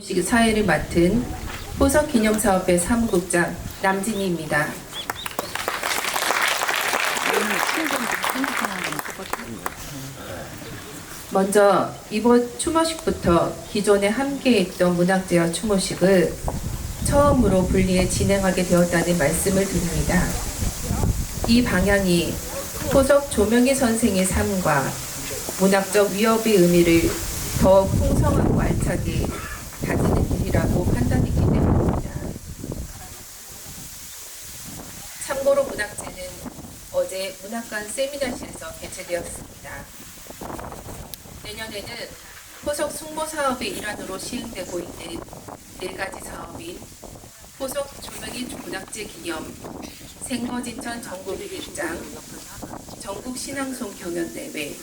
식 사회를 맡은 포석기념사업회 사무국장 남진희입니다. 먼저 이번 추모식부터 기존에 함께했던 문학제와 추모식을 처음으로 분리해 진행하게 되었다는 말씀을 드립니다. 이 방향이 포석 조명희 선생의 삶과 문학적 위협의 의미를 더 풍성하고 알차게 다지는 일이라고 판단했기 때문입니다. 참고로 문학제는 어제 문학관 세미나실에서 개최되었습니다. 내년에는 포석 숭모 사업의 일환으로 시행되고 있는 4가지 사업인 포석 조명희 문학제 기념, 생거진천 전국일장, 전국 신앙송 경연대회,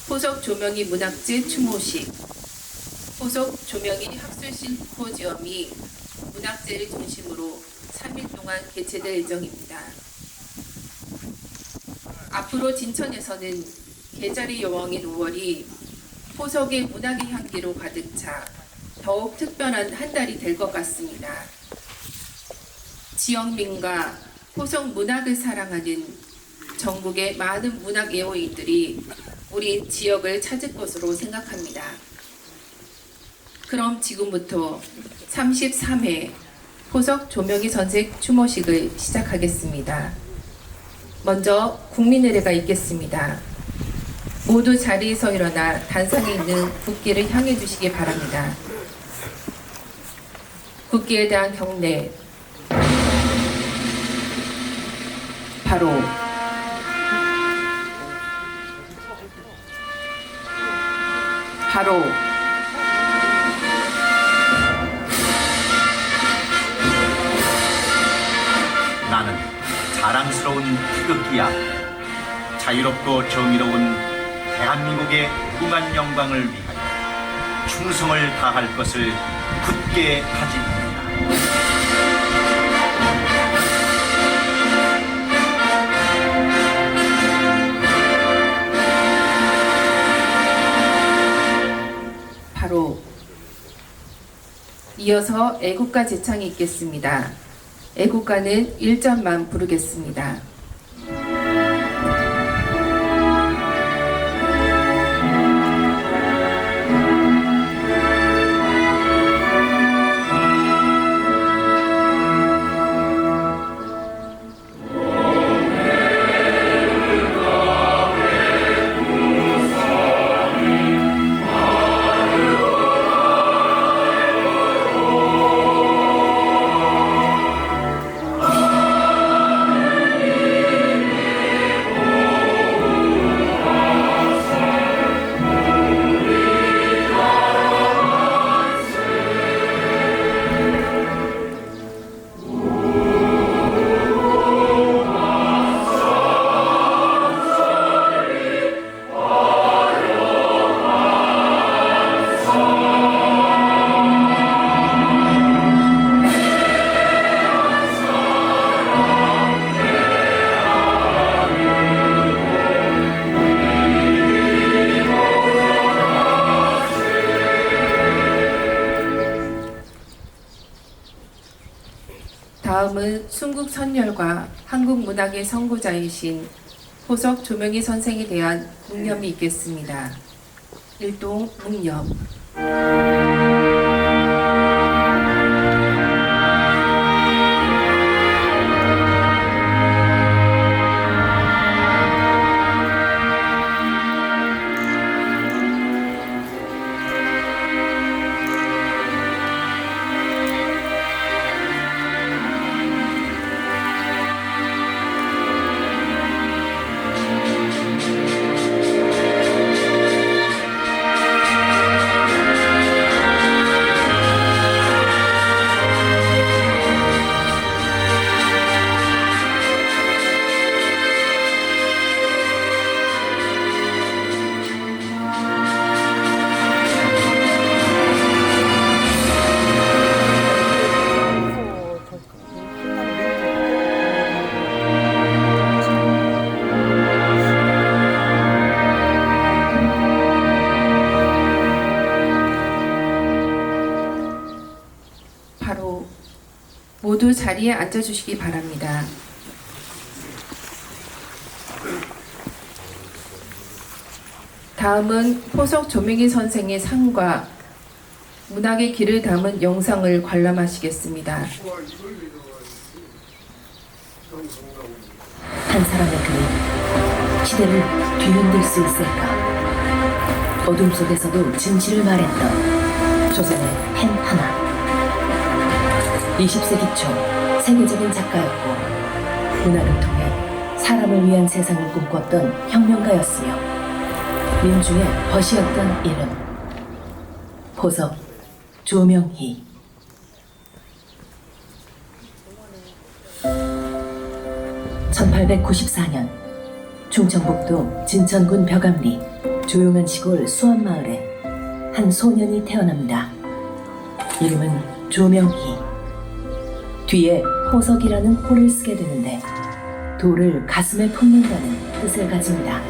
포석 조명희 문학제 추모식, 포석 조명희 학술 심포지엄이 문학제를 중심으로 3일 동안 개최될 예정입니다. 앞으로 진천에서는 계절의 여왕인 5월이 포석의 문학의 향기로 가득 차 더욱 특별한 한 달이 될 것 같습니다. 지역민과 포석 문학을 사랑하는 전국의 많은 문학 애호인들이 우리 지역을 찾을 것으로 생각합니다. 그럼 지금부터 33회 포석 조명희 선생 추모식을 시작하겠습니다. 먼저 국민의례가 있겠습니다. 모두 자리에서 일어나 단상에 있는 국기를 향해 주시기 바랍니다. 국기에 대한 경례. 바로 나는 자랑스러운 태극기야. 자유롭고 정의로운 대한민국의 무궁한 영광을 위하여 충성을 다할 것을 굳게 다짐합니다. 바로. 이어서 애국가 제창이 있겠습니다. 애국가는 1절만 부르겠습니다. 다음은 순국 선열과 한국 문학의 선구자이신 포석 조명희 선생에 대한 묵념이 있겠습니다. 일동 묵념. 바로 모두 자리에 앉아주시기 바랍니다. 다음은 포석 조명희 선생의 상과 문학의 길을 담은 영상을 관람하시겠습니다. 한 사람의 글이 시대를 뒤흔들 수 있을까? 어둠 속에서도 진실을 말했던 조선의 펜 하나. 20세기 초 세계적인 작가였고 문학을 통해 사람을 위한 세상을 꿈꿨던 혁명가였으며 민중의 벗이었던 이름 포석 조명희. (1894년) 충청북도 진천군 벽암리 조용한 시골 수원마을에 한 소년이 태어납니다. 이름은 조명희. 뒤에 포석이라는 호를 쓰게 되는데 돌을 가슴에 품는다는 뜻을 가집니다.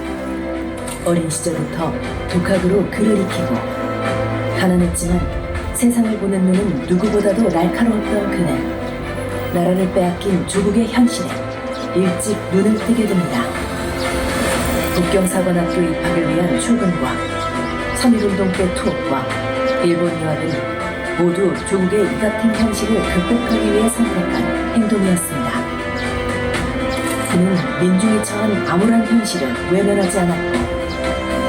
어린 시절부터 독학으로 글을 익히고 가난했지만 세상을 보는 눈은 누구보다도 날카로웠던 그는 나라를 빼앗긴 조국의 현실에 일찍 눈을 뜨게 됩니다. 북경사관학교 입학을 위한 출근과 3.1운동 때 투옥과 일본 유학은 모두 조국의 이 같은 현실을 극복하기 위해 선택한 행동이었습니다. 그는 민중이 처한 암울한 현실을 외면하지 않았고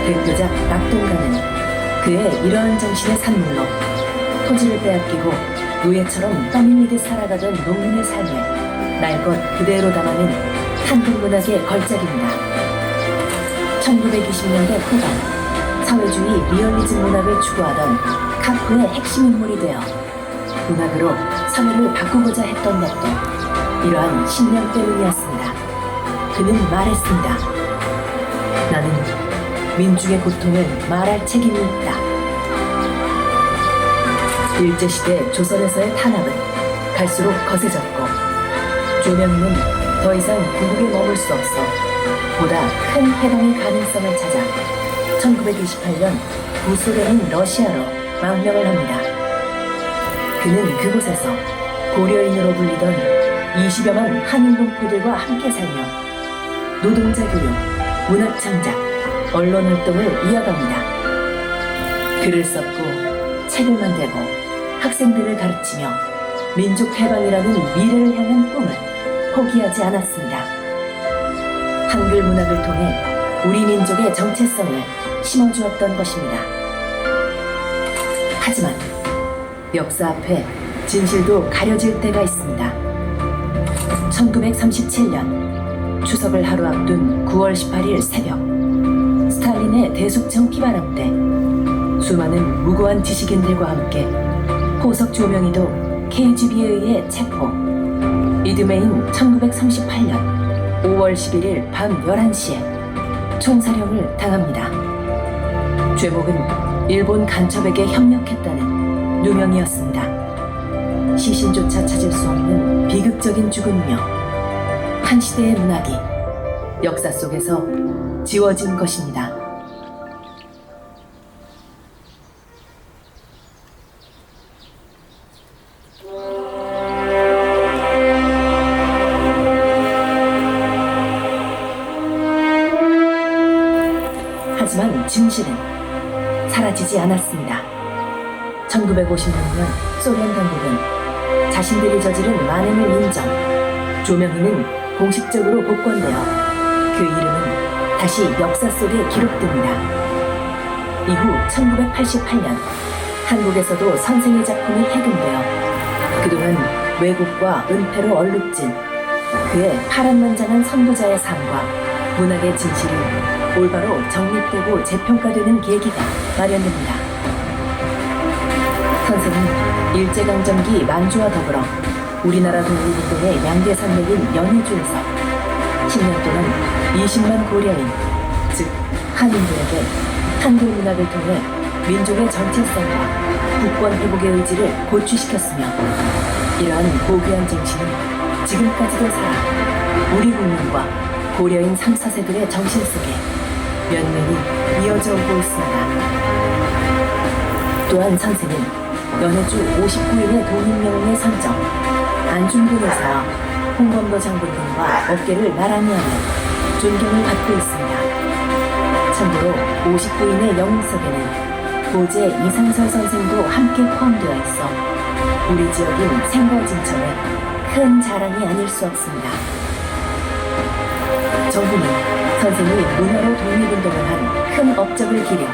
대표작 낙동강은 그의 이러한 정신의 산물로 토지를 빼앗기고 노예처럼 떠밀리듯 살아가던 농민의 삶을 날 것 그대로 담아낸 한국 문학의 걸작입니다. 1920년대 후반 사회주의 리얼리즘 문학을 추구하던 카프의 핵심 인물이 되어 문학으로 사회를 바꾸고자 했던 것도 이러한 신념 때문이었습니다. 그는 말했습니다. 나는 민중의 고통을 말할 책임이 있다. 일제시대 조선에서의 탄압은 갈수록 거세졌고 조명희는 더 이상 고국에 머물 수 없어 보다 큰 해방의 가능성을 찾아 1928년 구소련인 러시아로 망명을 합니다. 그는 그곳에서 고려인으로 불리던 20여만 한인동포들과 함께 살며 노동자 교육, 문학 창작, 언론 활동을 이어갑니다. 글을 썼고 책을 만들고 학생들을 가르치며 민족 해방이라는 미래를 향한 꿈을 포기하지 않았습니다. 한글 문학을 통해 우리 민족의 정체성을 심어주었던 것입니다. 하지만 역사 앞에 진실도 가려질 때가 있습니다. 1937년 추석을 하루 앞둔 9월 18일 새벽 스탈린의 대속청 피바람 때 수많은 무고한 지식인들과 함께 포석 조명희도 KGB에 의해 체포. 이듬해인 1938년 5월 11일 밤 11시에 총사령을 당합니다. 죄목은 일본 간첩에게 협력했다는 누명이었습니다. 시신조차 찾을 수 없는 비극적인 죽음이며 한 시대의 문학이 역사 속에서 지워진 것입니다. 하지만 진실은 사라지지 않았습니다. 1956년 소련 당국은 자신들이 저지른 만행을 인정, 조명희는 공식적으로 복권되어 그 이름은 다시 역사 속에 기록됩니다. 이후 1988년 한국에서도 선생의 작품이 해금되어 그동안 왜곡과 은폐로 얼룩진 그의 파란만장한 선구자의 삶과 문학의 진실이 올바로 정립되고 재평가되는 계기가 마련됩니다. 선생은 일제강점기 만주와 더불어 우리나라 독립운동의 양대 산맥인 연해주에서 10년 동안 20만 고려인, 즉 한인들에게 한글 문학을 통해 민족의 정체성과 국권 회복의 의지를 고취시켰으며 이러한 고귀한 정신은 지금까지도 살아 우리 국민과 고려인 3, 4세들의 정신 속에 면면이 이어져 오고 있습니다. 또한 선생은 연해주 59인의 독립영웅의 선정, 안중근 의사와 홍범도 장군 등과 어깨를 나란히 하며 존경을 받고 있습니다. 참고로 59인의 영웅 속에는 고제 이상설 선생도 함께 포함되어 있어 우리 지역인 생거진천의 큰 자랑이 아닐 수 없습니다. 정부는 선생이 문화로 독립운동을 한 큰 업적을 기려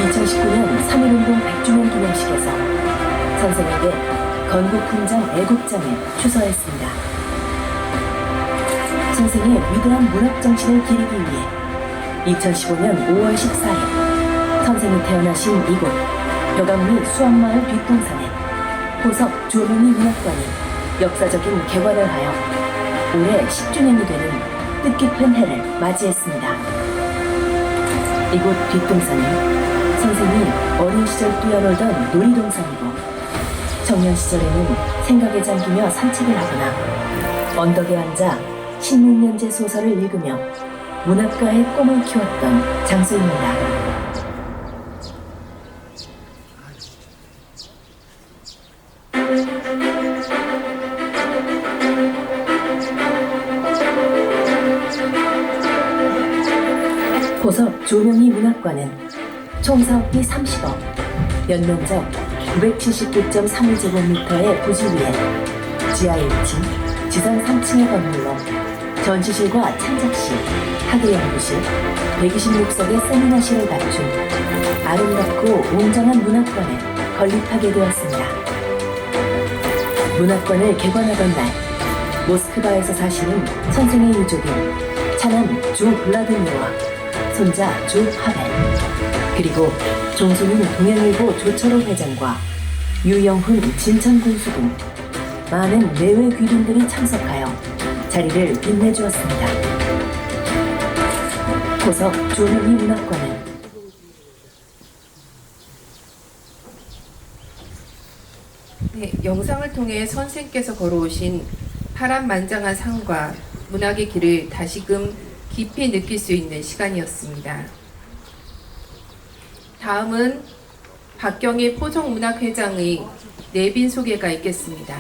2019년 3.1운동 100주년 기념식에서 선생에게 건국훈장 애국장을 추서했습니다. 선생의 위대한 문학정신을 기리기 위해 2015년 5월 14일 선생이 태어나신 이곳 벼감리 수원마을 뒷동산에 호석 조명희 문학관이 역사적인 개관을 하여 올해 10주년이 되는 뜻깊은 해를 맞이했습니다. 이곳 뒷동산은 선생이 어린 시절 뛰어놀던 놀이동산이고 청년 시절에는 생각에 잠기며 산책을 하거나 언덕에 앉아 신문연재 소설을 읽으며 문학가의 꿈을 키웠던 장소입니다. 호석 조명희 문학관은 총 사업비 30억, 연면적 979.31제곱미터의 부지 위에 지하 1층, 지상 3층의 건물로 전시실과 창작실, 학예연구실, 126석의 세미나실을 갖춘 아름답고 웅장한 문학관에 건립하게 되었습니다. 문학관을 개관하던 날, 모스크바에서 사시는 선생의 유족인 차남 조 블라디미르와 손자 조 파벨, 그리고 종소는 동행일보 조철호 회장과 유영훈 진천군수 등 많은 내외 귀빈들이 참석하여 자리를 빛내주었습니다. 호석 조명희 문학관은 네, 영상을 통해 선생께서 걸어오신 파란만장한 산과 문학의 길을 다시금 깊이 느낄 수 있는 시간이었습니다. 다음은 박경희 포석문학회장의 내빈 소개가 있겠습니다.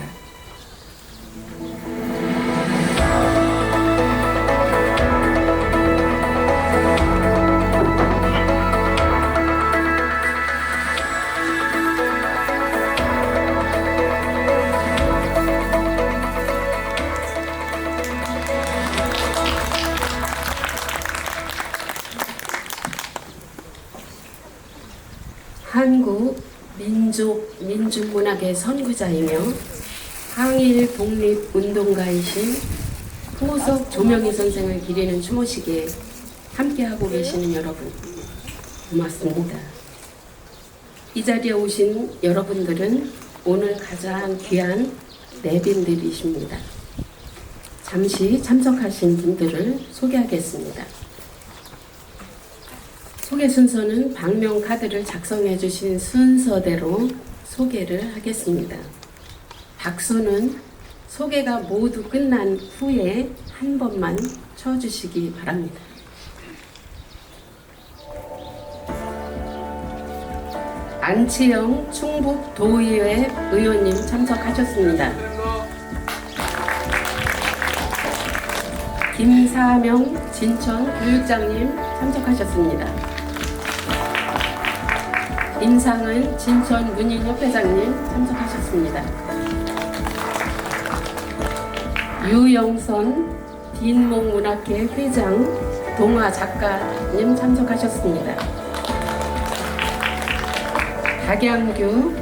한국 민중문학의 선구자이며 항일 독립운동가이신 호석 조명희 선생을 기리는 추모식에 함께하고 계시는 여러분, 고맙습니다. 이 자리에 오신 여러분들은 오늘 가장 귀한 내빈들이십니다. 잠시 참석하신 분들을 소개하겠습니다. 소개 순서는 방명 카드를 작성해 주신 순서대로 소개를 하겠습니다. 박수는 소개가 모두 끝난 후에 한 번만 쳐주시기 바랍니다. 안치영 충북도의회 의원님 참석하셨습니다. 김사명 진천교육장님 참석하셨습니다. 임상은 진천문인협회장님 참석하셨습니다. 유영선 딘목문학회 회장 동화작가님 참석하셨습니다. 박양규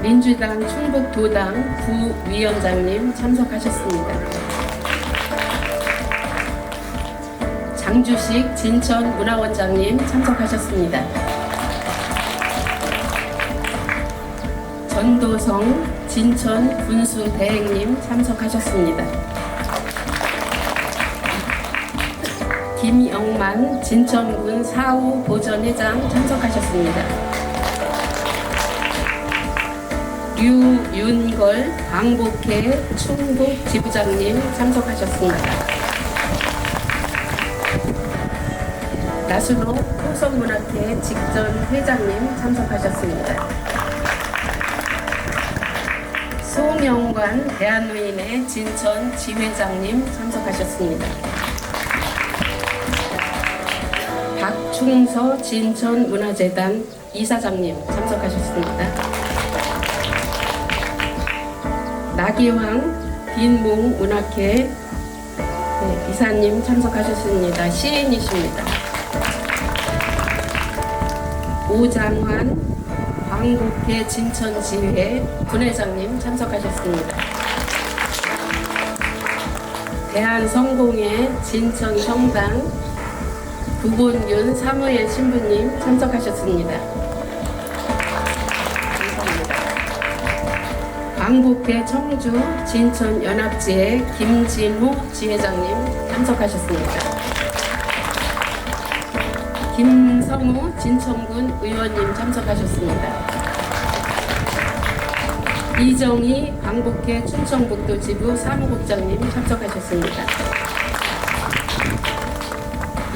민주당 충북도당 부위원장님 참석하셨습니다. 장주식 진천문화원장님 참석하셨습니다. 전도성 진천군수대행님 참석하셨습니다. 김영만 진천군 사후보전회장 참석하셨습니다. 류윤걸 광복회 충북지부장님 참석하셨습니다. 나순호 호석문학회 직전회장님 참석하셨습니다. 송영관 대한노인회 진천 지회장님 참석하셨습니다. 박충서 진천문화재단 이사장님 참석하셨습니다. 나기왕 빈몽문학회 이사님 참석하셨습니다. 시인이십니다. 오장환 광복회 진천지회 분회장님 참석하셨습니다. 대한성공회 진천성당 구본균 사무엘 신부님 참석하셨습니다. 감사합니다. 광복회 청주 진천연합지회 김진호 지회장님 참석하셨습니다. 김성우 진천군 의원님 참석하셨습니다. 이정희 광복회 춘천북도지부 사무국장님 참석하셨습니다.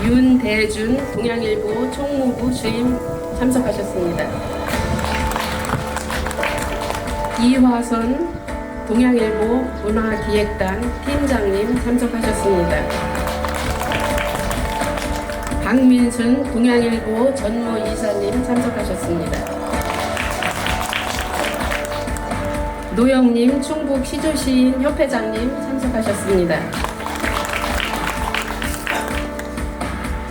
윤대준 동양일보 총무부 주임 참석하셨습니다. 이화선 동양일보 문화기획단 팀장님 참석하셨습니다. 박민순 동양일보 전무이사님 참석하셨습니다. 노영님 충북 시조시인 협회장님 참석하셨습니다.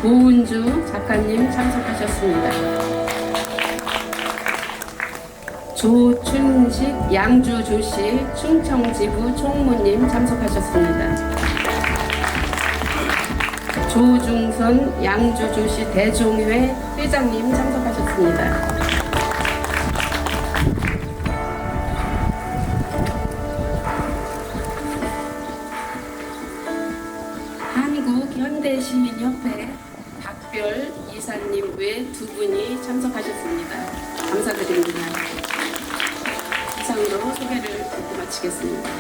고은주 작가님 참석하셨습니다. 조춘식 양주조시 충청지부 총무님 참석하셨습니다. 조중선 양주조시 대종회 회장님 참석하셨습니다. 한국현대시민협회 박별 이사님 외 2분이 참석하셨습니다. 감사드립니다. 이상으로 소개를 듣고 마치겠습니다.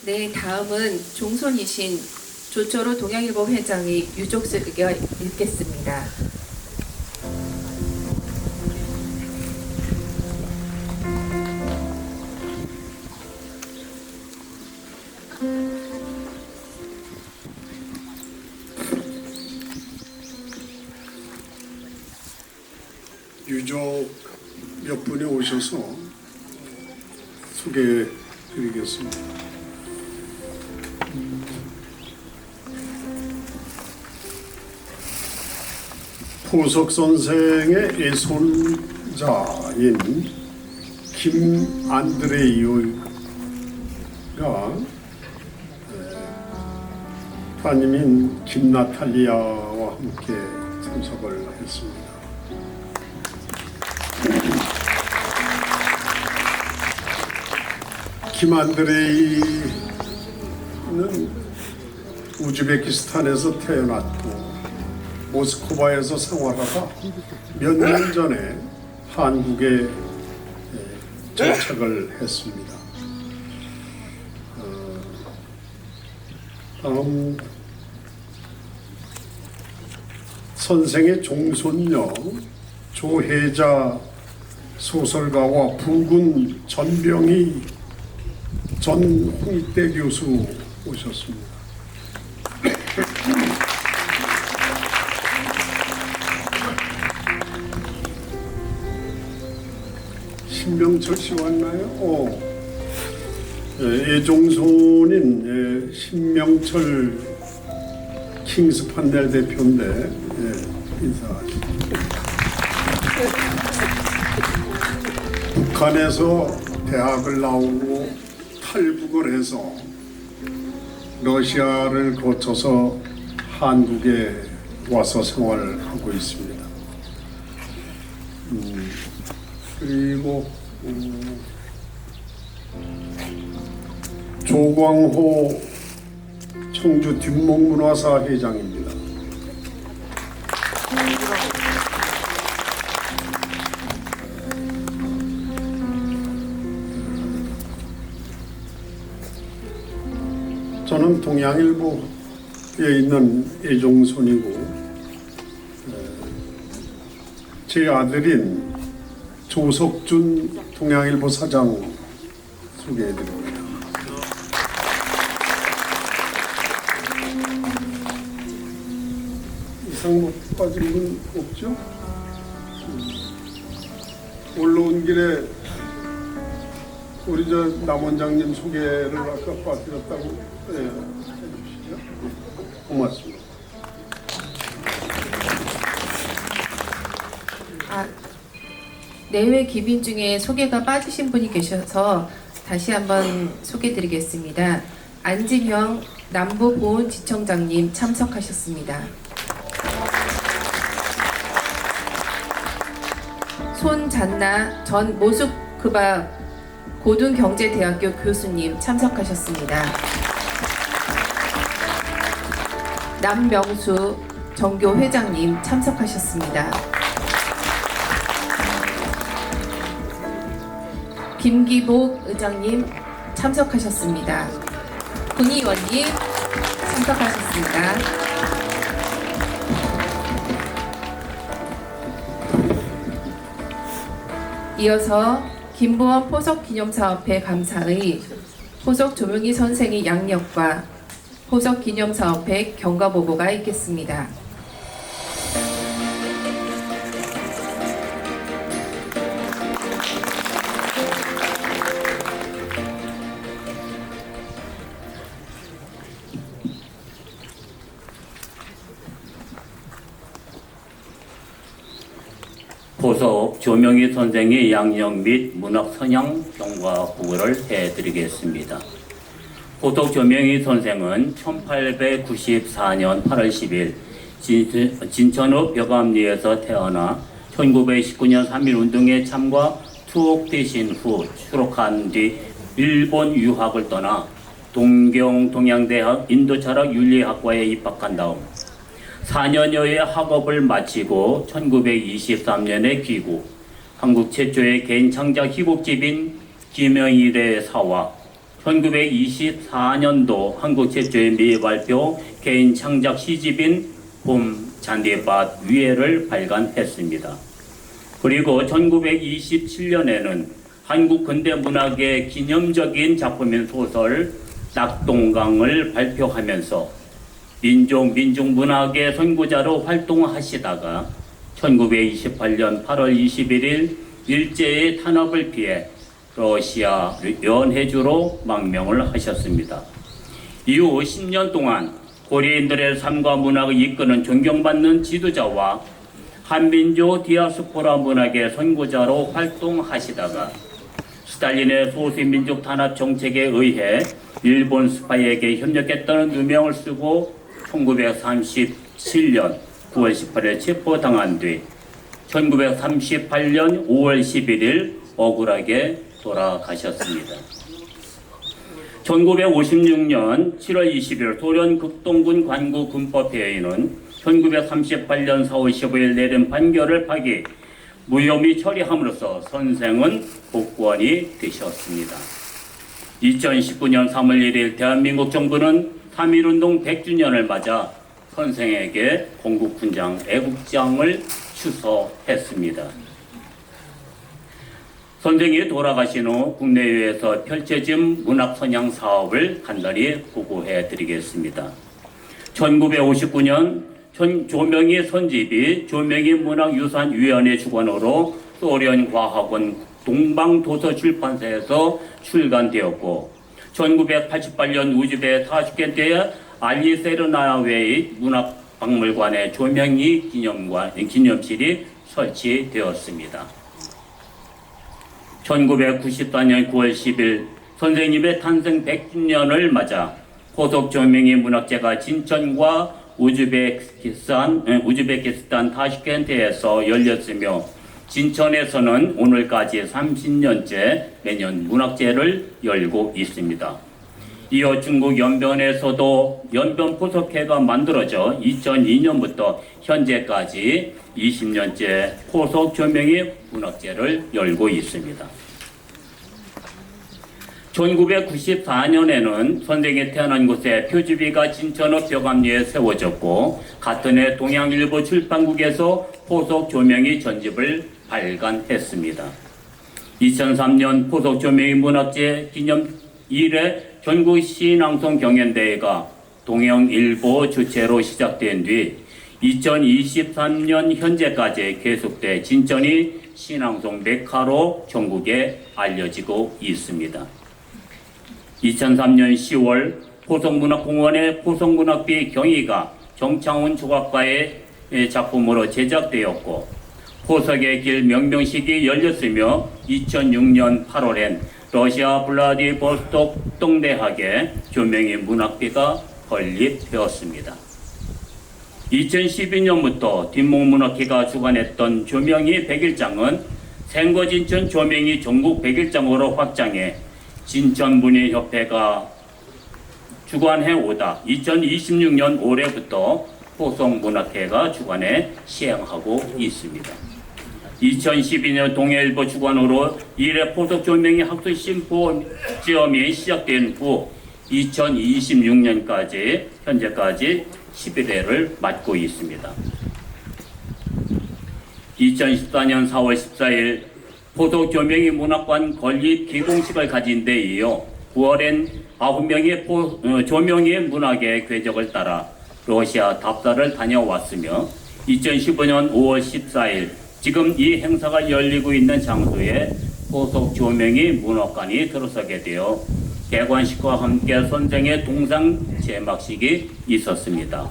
네, 다음은 종손이신 조철호 동양일보 회장의 유족설을 읽겠습니다. 유족 몇 분이 오셔서 소개해 드리겠습니다. 포석 선생의 애손자인 김안드레이오가 따님인 김나탈리아와 함께 참석을 했습니다. 김안드레이는 우즈베키스탄에서 태어났고 모스크바에서 생활하다 몇 년 전에 한국에 정착을 했습니다. 다음 선생의 종손녀 조혜자 소설가와 부군 전병희 전 홍익대 교수 오셨습니다. 신명철 씨 왔나요? 애종손인 신명철 킹스판넬 대표인데 인사하십니다. 북한에서 대학을 나오고 탈북을 해서 러시아를 거쳐서 한국에 와서 생활을 하고 있습니다. 그리고 조광호 청주 뒷목문화사 회장입니다. 저는 동양일보에 있는 애종손이고 제 아들인 조석준 동양일보 사장 소개해드립니다. 이상 못 빠진 분 없죠? 올라온 길에 우리 남 원장님 소개를 아까 빠뜨렸다고 해주시죠. 고맙습니다. 내외 기빈 중에 소개가 빠지신 분이 계셔서 다시 한번 소개드리겠습니다. 안진형 남부보훈지청장님 참석하셨습니다. 손잔나 전 모스크바 고등경제대학교 교수님 참석하셨습니다. 남명수 정교 회장님 참석하셨습니다. 김기복 의장님 참석하셨습니다. 군의원님 참석하셨습니다. 이어서 김보원 포석기념사업회 감사의 포석 조명희 선생의 양력과 포석기념사업회 경과보고가 있겠습니다. 포석 조명희 선생의 양력 및 문학 선양 경과 보고를 해드리겠습니다. 포석 조명희 선생은 1894년 8월 10일 진천읍 벽암리에서 태어나 1919년 3.1운동에 참가 투옥되신 후 추록한 뒤 일본 유학을 떠나 동경동양대학 인도철학 윤리학과에 입학한 다음 4년여의 학업을 마치고 1923년에 귀국, 한국 최초의 개인 창작 희곡집인 김영일의 사와 1924년도 한국 최초의 미발표 개인 창작 시집인 봄 잔디밭 위에를 발간했습니다. 그리고 1927년에는 한국 근대문학의 기념적인 작품인 소설 낙동강을 발표하면서 민족문학의 선구자로 활동하시다가 1928년 8월 21일 일제의 탄압을 피해 러시아 연해주로 망명을 하셨습니다. 이후 10년 동안 고려인들의 삶과 문학을 이끄는 존경받는 지도자와 한민족 디아스포라 문학의 선구자로 활동하시다가 스탈린의 소수민족 탄압 정책에 의해 일본 스파이에게 협력했다는 누명을 쓰고 1937년 9월 18일 체포당한 뒤 1938년 5월 11일 억울하게 돌아가셨습니다. 1956년 7월 20일 소련 극동군 관구 군법회의는 1938년 4월 15일 내린 판결을 파기 무혐의 처리함으로써 선생은 복권이 되셨습니다. 2019년 3월 1일 대한민국 정부는 3.1운동 100주년을 맞아 선생에게 건국훈장 애국장을 추서했습니다. 선생이 돌아가신 후 국내외에서 펼쳐진 문학선양 사업을 간단히 보고해 드리겠습니다. 1959년 조명희 선집이 조명희 문학유산위원회 주관으로 소련과학원 동방도서출판사에서 출간되었고 1988년 우즈베 타슈켄트의 알리세르나웨이 문학박물관에 조명희 기념실이 설치되었습니다. 1994년 9월 10일 선생님의 탄생 100주년을 맞아 포석 조명희 문학제가 진천과 우즈베키스탄 타슈켄트에서 열렸으며 진천에서는 오늘까지 30년째 매년 문학제를 열고 있습니다. 이어 중국 연변에서도 연변 포석회가 만들어져 2002년부터 현재까지 20년째 포석 조명희 문학제를 열고 있습니다. 1994년에는 선생이 태어난 곳에 표지비가 진천읍 벽암리에 세워졌고 같은 해 동양일보 출판국에서 포석 조명이 전집을 발간했습니다. 2003년 포석 조명이 문학재 기념 1회 전국 시인낭송 경연대회가 동양일보 주최로 시작된 뒤 2023년 현재까지 계속돼 진천이 시인낭송 메카로 전국에 알려지고 있습니다. 2003년 10월 포석문학공원의 포석문학비 경희가 정창훈 조각가의 작품으로 제작되었고 포석의 길 명명식이 열렸으며 2006년 8월엔 러시아 블라디보스톡 동대학에 조명희 문학비가 건립되었습니다. 2012년부터 뒷목문학회가 주관했던 조명희 100일장은 생거진천 조명희 전국 100일장으로 확장해 진천문예협회가 주관해 오다 2026년 올해부터 포석문학회가 주관해 시행하고 있습니다. 2012년 동해일보 주관으로 1회 포석조명희 학술 심포지엄이 시작된 후 2026년까지 현재까지 11회를 맡고 있습니다. 2014년 4월 14일 포석조명희 문학관 건립 기공식을 가진 데 이어 9월엔 9명의 조명희 문학의 궤적을 따라 러시아 답사를 다녀왔으며 2015년 5월 14일 지금 이 행사가 열리고 있는 장소에 포석조명희 문학관이 들어서게 되어 개관식과 함께 선생의 동상 제막식이 있었습니다.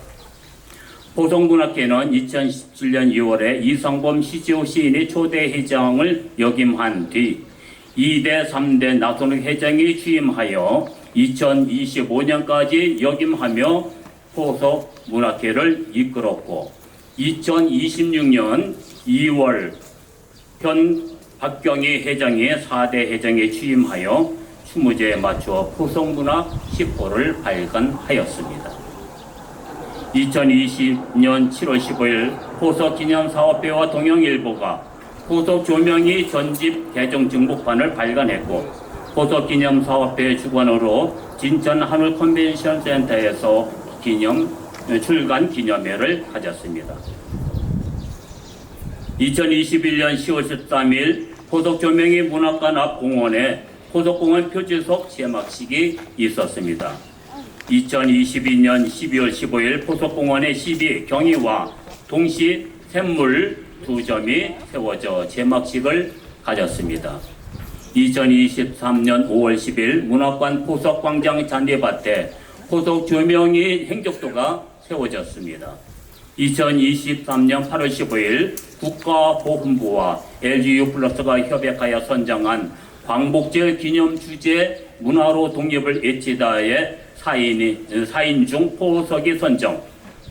포석문학회는 2017년 2월에 이상범 시지호 시인이 초대 회장을 역임한 뒤 2대 3대 나선욱 회장이 취임하여 2025년까지 역임하며 포석문학회를 이끌었고 2026년 2월 현 박경희 회장이 4대 회장에 취임하여 추무제에 맞추어 포석문학 10호를 발간하였습니다. 2020년 7월 15일 포석기념사업회와 동양일보가 포석조명희 전집 개정 증복판을 발간했고 포석기념사업회 주관으로 진천 한울 컨벤션 센터에서 출간 기념회를 가졌습니다. 2021년 10월 13일 포석조명희 문학관 앞 공원에 포석공원 표지석 제막식이 있었습니다. 2022년 12월 15일 포석공원의 시비 경희와 동시 샘물 2점이 세워져 제막식을 가졌습니다. 2023년 5월 10일 문학관 포석광장 잔디밭에 포석조명희 행적도가 세워졌습니다. 2023년 8월 15일 국가보훈부와 LGU+가 협약하여 선정한 광복절 기념 주제 문화로 독립을 외치다의 사인 중 포석이 선정,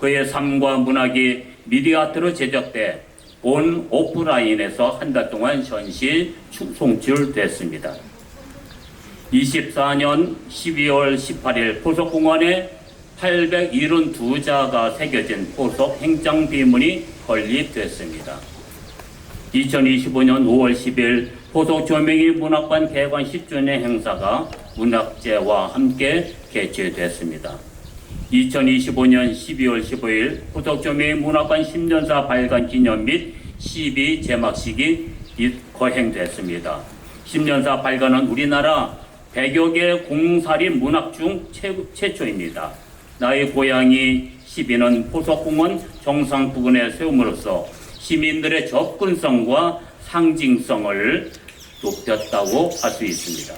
그의 삶과 문학이 미디아트로 제작돼 온 오프라인에서 한 달 동안 전시 송출됐습니다. 24년 12월 18일 포석공원에 872자가 새겨진 포석 행장비문이 건립됐습니다. 2025년 5월 10일 포석조명희 문학관 개관 10주년 행사가 문학제와 함께 개최됐습니다. 2025년 12월 15일 포석조명희 문학관 10년사 발간 기념 및 시비 제막식이 거행됐습니다. 10년사 발간은 우리나라 100여 개 공사리 문학 중 최초입니다. 나의 고향이 시비는 포석공원 정상 부근에 세움으로써 시민들의 접근성과 상징성을 높였다고 할 수 있습니다.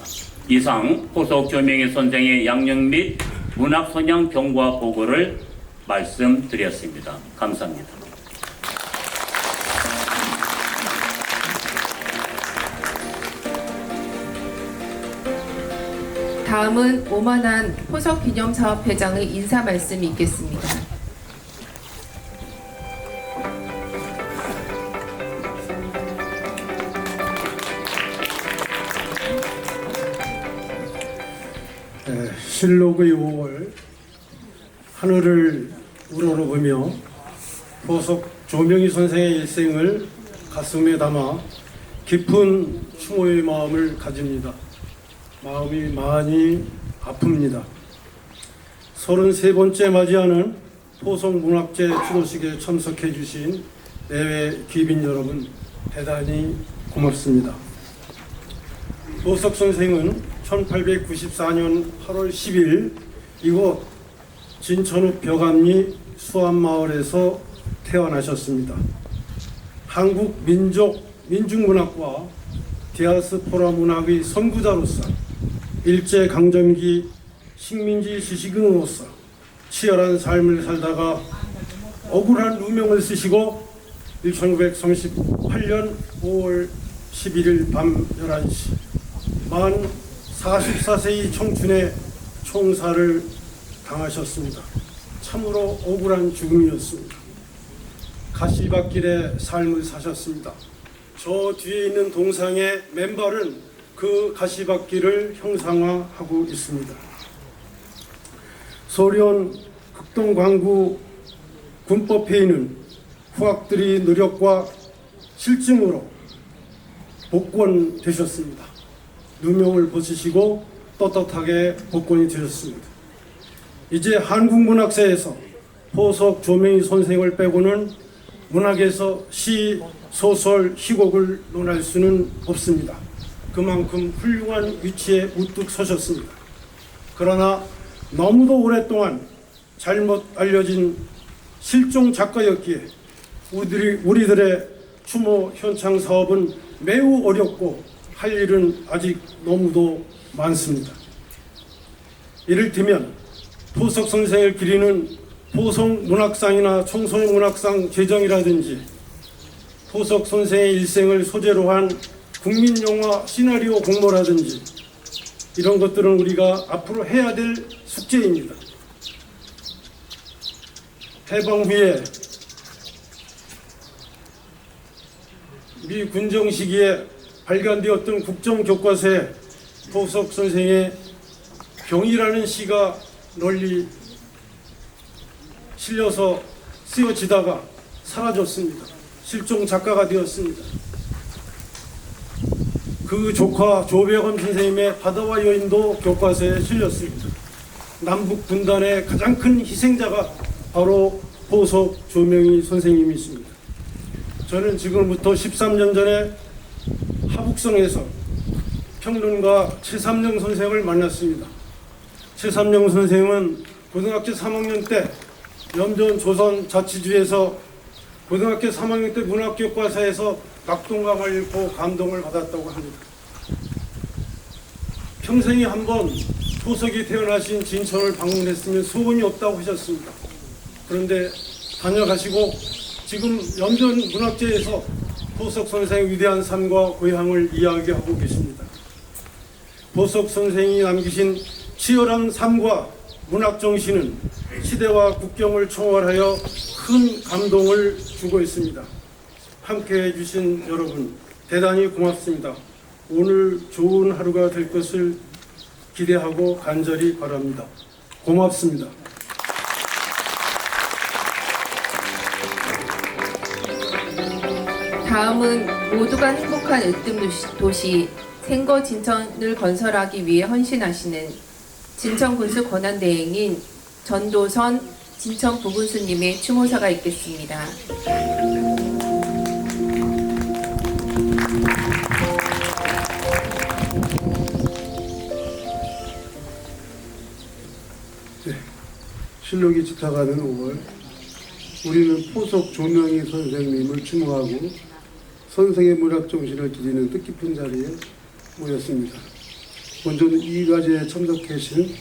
이상 포석조명희 선생의 양령 및 문학 선양 경과 보고를 말씀드렸습니다. 감사합니다. 다음은 오만한 포석기념사업회장의 인사 말씀이 있겠습니다. 실록의 5월 하늘을 우러러보며 포석 조명희 선생의 일생을 가슴에 담아 깊은 추모의 마음을 가집니다. 마음이 많이 아픕니다. 33번째 맞이하는 포석문학제 추도식에 참석해 주신 내외 귀빈 여러분 대단히 고맙습니다. 포석 선생은 1894년 8월 10일 이곳 진천읍 벽암리 수암마을에서 태어나셨습니다. 한국 민중문학과 디아스포라 문학의 선구자로서 일제강점기 식민지 지식인으로서 치열한 삶을 살다가 억울한 누명을 쓰시고 1938년 5월 11일 밤 11시 만 44세의 청춘에 총살을 당하셨습니다. 참으로 억울한 죽음이었습니다. 가시밭길의 삶을 사셨습니다. 저 뒤에 있는 동상의 맨발은 그 가시밭길을 형상화하고 있습니다. 소련 극동광구 군법회의는 후학들의 노력과 실증으로 복권되셨습니다. 누명을 벗으시고 떳떳하게 복권이 되셨습니다. 이제 한국문학사에서 포석 조명희 선생을 빼고는 문학에서 시, 소설, 희곡을 논할 수는 없습니다. 그만큼 훌륭한 위치에 우뚝 서셨습니다. 그러나 너무도 오랫동안 잘못 알려진 실종 작가였기에 우리들의 추모 현창 사업은 매우 어렵고 할 일은 아직 너무도 많습니다. 이를테면 포석 선생을 기리는 포석 문학상이나 청소년 문학상 제정이라든지 포석 선생의 일생을 소재로 한 국민영화 시나리오 공모라든지 이런 것들은 우리가 앞으로 해야 될 숙제입니다. 해방 후에 미 군정 시기에 발간되었던 국정교과서에 포석 선생의 병이라는 시가 널리 실려서 쓰여지다가 사라졌습니다. 실종 작가가 되었습니다. 그 조카 조백원 선생님의 바다와 여인도 교과서에 실렸습니다. 남북 분단의 가장 큰 희생자가 바로 포석 조명희 선생님이십니다. 저는 지금부터 13년 전에 하북성에서 평론가 최삼영 선생을 만났습니다. 최삼영 선생은 고등학교 3학년 때 염전 조선자치주에서 고등학교 3학년 때 문학교과서에서 낙동강을 읽고 감동을 받았다고 합니다. 평생에 한 번 포석이 태어나신 진천을 방문했으면 소원이 없다고 하셨습니다. 그런데 다녀가시고 지금 염전 문학제에서 포석 선생의 위대한 삶과 고향을 이야기하고 계십니다. 포석 선생이 남기신 치열한 삶과 문학 정신은 시대와 국경을 초월하여 큰 감동을 주고 있습니다. 함께 해주신 여러분 대단히 고맙습니다. 오늘 좋은 하루가 될 것을 기대하고 간절히 바랍니다. 고맙습니다. 다음은 모두가 행복한 으뜸 도시 생거 진천을 건설하기 위해 헌신하시는 진천군수 권한대행인 전도선 진천 부군수님의 추모사가 있겠습니다. 실록이 지나가는 5월 우리는 포석 조명희 선생님을 추모하고 선생의 문학 정신을 기리는 뜻깊은 자리에 모였습니다. 먼저는 이 과제에 참석해 계신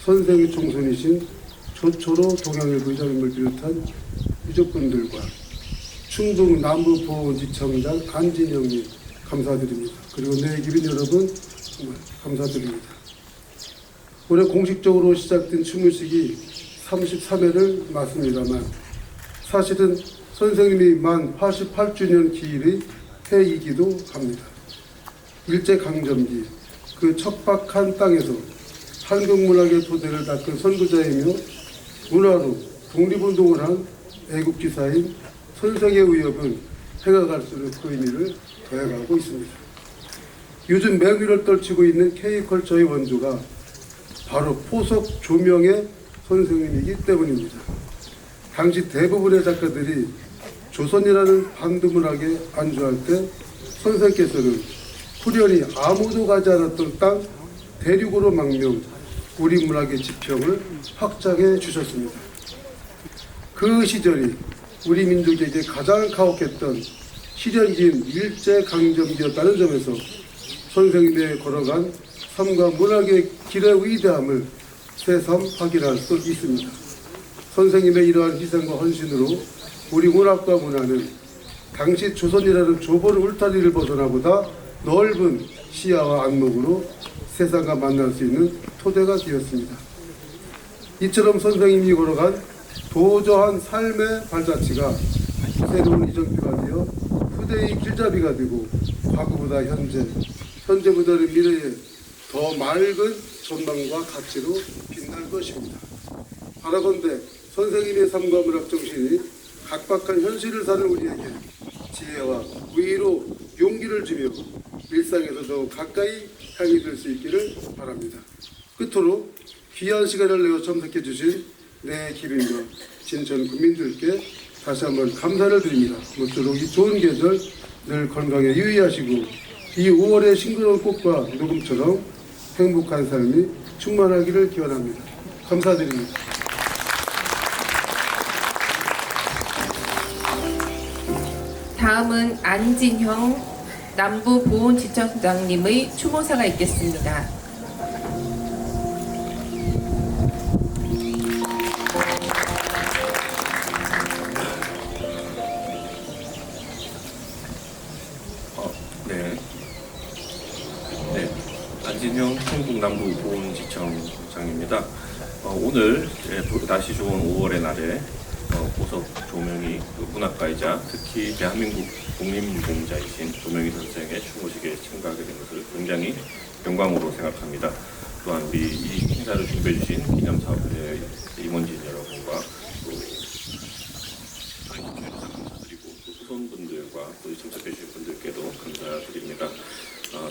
선생의 총선이신 조초로 동양일보 이사님을 비롯한 유족분들과 충북 남부보훈지청장 안진영님 감사드립니다. 그리고 내기빈 여러분 정말 감사드립니다. 올해 공식적으로 시작된 추모식이 33회를 맞습니다만 사실은 선생님이 만 88주년 기일의 해이기도 합니다. 일제강점기 그 척박한 땅에서 한국문학의 토대를 닦은 선구자이며 문화로 독립운동을 한 애국지사인 선생의 위협은 해가 갈수록 그 의미를 더해가고 있습니다. 요즘 맹위를 떨치고 있는 K컬처의 원조가 바로 포석 조명의 선생님이기 때문입니다. 당시 대부분의 작가들이 조선이라는 반도문학에 안주할 때 선생께서는 후련히 아무도 가지 않았던 땅 대륙으로 망명 우리 문학의 지평을 확장해 주셨습니다. 그 시절이 우리 민족에게 가장 가혹했던 시련진 일제강점기였다는 점에서 선생님의 걸어간 삶과 문학의 길의 위대함을 새삼 확인할 수 있습니다. 선생님의 이러한 희생과 헌신으로 우리 문학과 문화는 당시 조선이라는 좁은 울타리를 벗어나보다 넓은 시야와 안목으로 세상과 만날 수 있는 토대가 되었습니다. 이처럼 선생님이 걸어간 도저한 삶의 발자취가 새로운 이정표가 되어 후대의 길잡이가 되고 과거보다 현재보다는 미래에 더 맑은 전망과 가치로 빛날 것입니다. 바라건대 선생님의 삶과 문학 정신이 각박한 현실을 사는 우리에게 지혜와 위로 용기를 주며 일상에서 더 가까이 향이 될 수 있기를 바랍니다. 끝으로 귀한 시간을 내어 참석해 주신 내 기린과 진천 국민들께 다시 한번 감사를 드립니다. 모쪼록 이 좋은 계절 늘 건강에 유의하시고 이 5월의 싱그러운 꽃과 녹음처럼 행복한 삶이 충만하기를 기원합니다. 감사드립니다. 다음은 안진형 남부보훈지청장님의 추모사가 있겠습니다. 안진형 충북남부보훈지청장입니다. 오늘 날씨 좋은 5월의 날에 보석 조명희 문학가이자 특히 대한민국 독립유공자이신 조명희 선생의 추모식에 참가하게 된 것을 굉장히 영광으로 생각합니다. 또한 이 행사를 준비해 주신 기념사업회 임원진 여러분과 또 감사드리고 또 후손분들과 또 참석해 주신 분들께도 감사드립니다.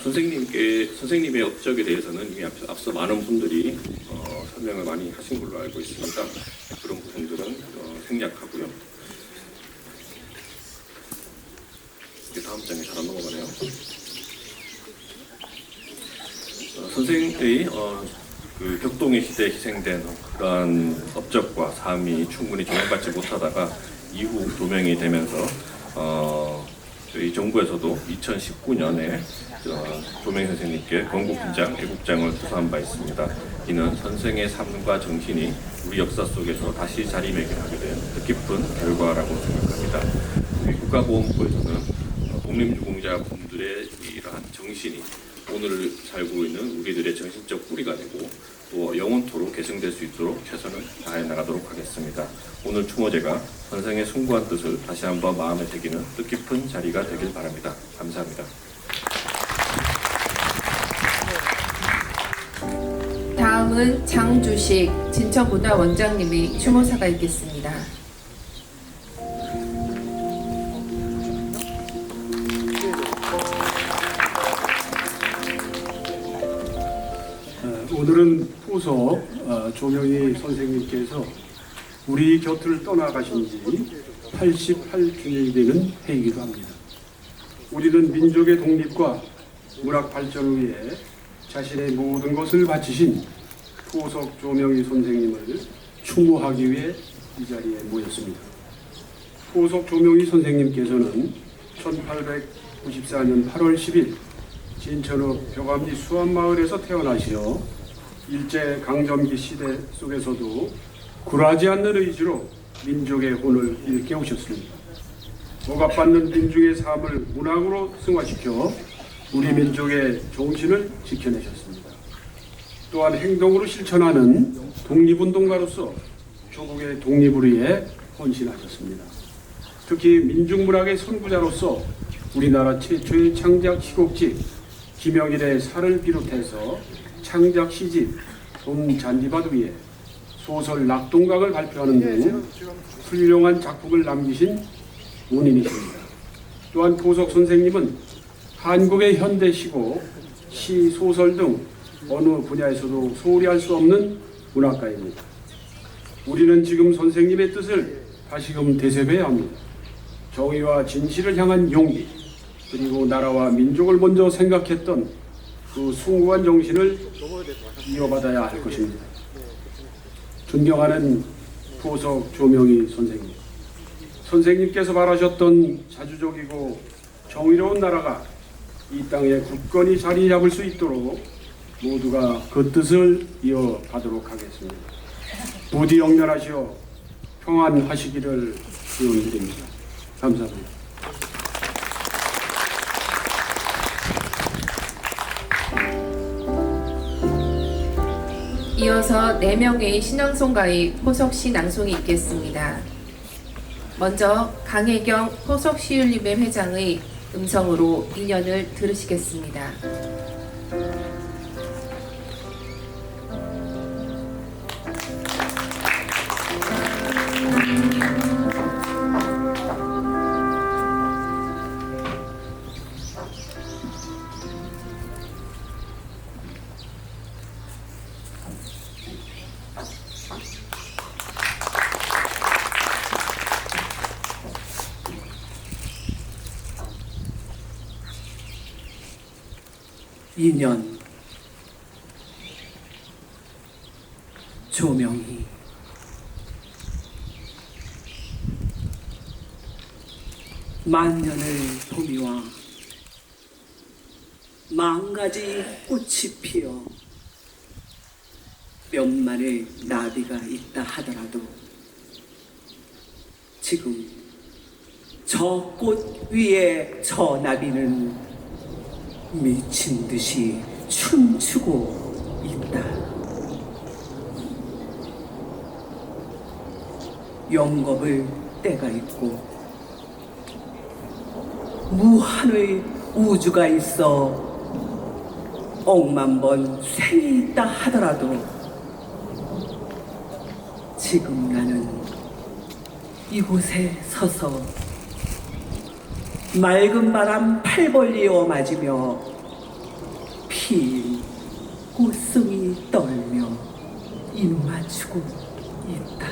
선생님의 업적에 대해서는 이미 앞서 많은 분들이 설명을 많이 하신 걸로 알고 있습니다. 그런 부분들은 생략하고요. 다음 장에 잘 안 넘어가네요. 선생의 그 격동의 시대에 희생된 그러한 업적과 삶이 충분히 조명받지 못하다가 이후 조명이 되면서 저희 정부에서도 2019년에 조명희 선생님께 건국훈장, 애국장을 수여한 바 있습니다. 이는 선생의 삶과 정신이 우리 역사 속에서 다시 자리매김하게 된 뜻깊은 결과라고 생각합니다. 국가보훈부에서는 독립유공자 분들의 이러한 정신이 오늘 살고 있는 우리들의 정신적 뿌리가 되고 또 영원토록 계승될 수 있도록 최선을 다해 나가도록 하겠습니다. 오늘 추모제가 선생의 숭고한 뜻을 다시 한번 마음에 새기는 뜻깊은 자리가 되길 바랍니다. 감사합니다. 다음은 장주식 진천문화원장님의 추모사가 있겠습니다. 오늘은 포석 조명희 선생님께서 우리 곁을 떠나가신 지 88주년이 되는 해이기도 합니다. 우리는 민족의 독립과 문학 발전을 위해 자신의 모든 것을 바치신 포석 조명희 선생님을 추모하기 위해 이 자리에 모였습니다. 포석 조명희 선생님께서는 1894년 8월 10일 진천읍 벽암리 수암마을에서 태어나시어 일제강점기 시대 속에서도 굴하지 않는 의지로 민족의 혼을 일깨우셨습니다. 억압받는 민중의 삶을 문학으로 승화시켜 우리 민족의 정신을 지켜내셨습니다. 또한 행동으로 실천하는 독립운동가로서 조국의 독립을 위해 헌신하셨습니다. 특히 민중문학의 선구자로서 우리나라 최초의 창작 시곡집 김영일의 살을 비롯해서 창작 시집 봄 잔디밭 위에 소설 낙동강을 발표하는 등 훌륭한 작품을 남기신 운인이십니다. 또한 포석 선생님은 한국의 현대 시곡 시, 소설 등 어느 분야에서도 소홀히 할 수 없는 문학가입니다. 우리는 지금 선생님의 뜻을 다시금 되새겨야 합니다. 정의와 진실을 향한 용기, 그리고 나라와 민족을 먼저 생각했던 그 숭고한 정신을 이어받아야 할 것입니다. 존경하는 포석 조명희 선생님, 선생님께서 바라셨던 자주적이고 정의로운 나라가 이 땅에 굳건히 자리 잡을 수 있도록 모두가 그 뜻을 이어가도록 하겠습니다. 부디 영렬하시어 평안하시기를 기원드립니다. 감사합니다. 이어서 4명의 신앙송가의 포석시 낭송이 있겠습니다. 먼저 강혜경 포석시윤리회 회장의 음성으로 인연을 들으시겠습니다. 인연 조명희 만년을 봄이와 만가지 꽃이 피어 몇만의 나비가 있다 하더라도 지금 저 꽃 위에 저 나비는 미친 듯이 춤추고 있다. 영겁을 때가 있고 무한의 우주가 있어 억만 번 생이 있다 하더라도 지금 나는 이곳에 서서 맑은 바람 팔벌리어 맞으며 핀 꽃송이 떨며 입 맞추고 있다.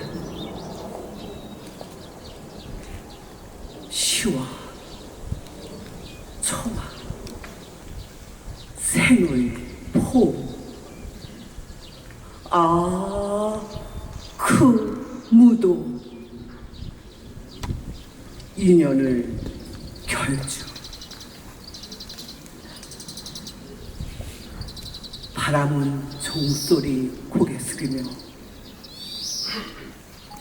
시와 초와 생의 폼 그 무도 인연을 결주 바람은 종소리 고개 숙이며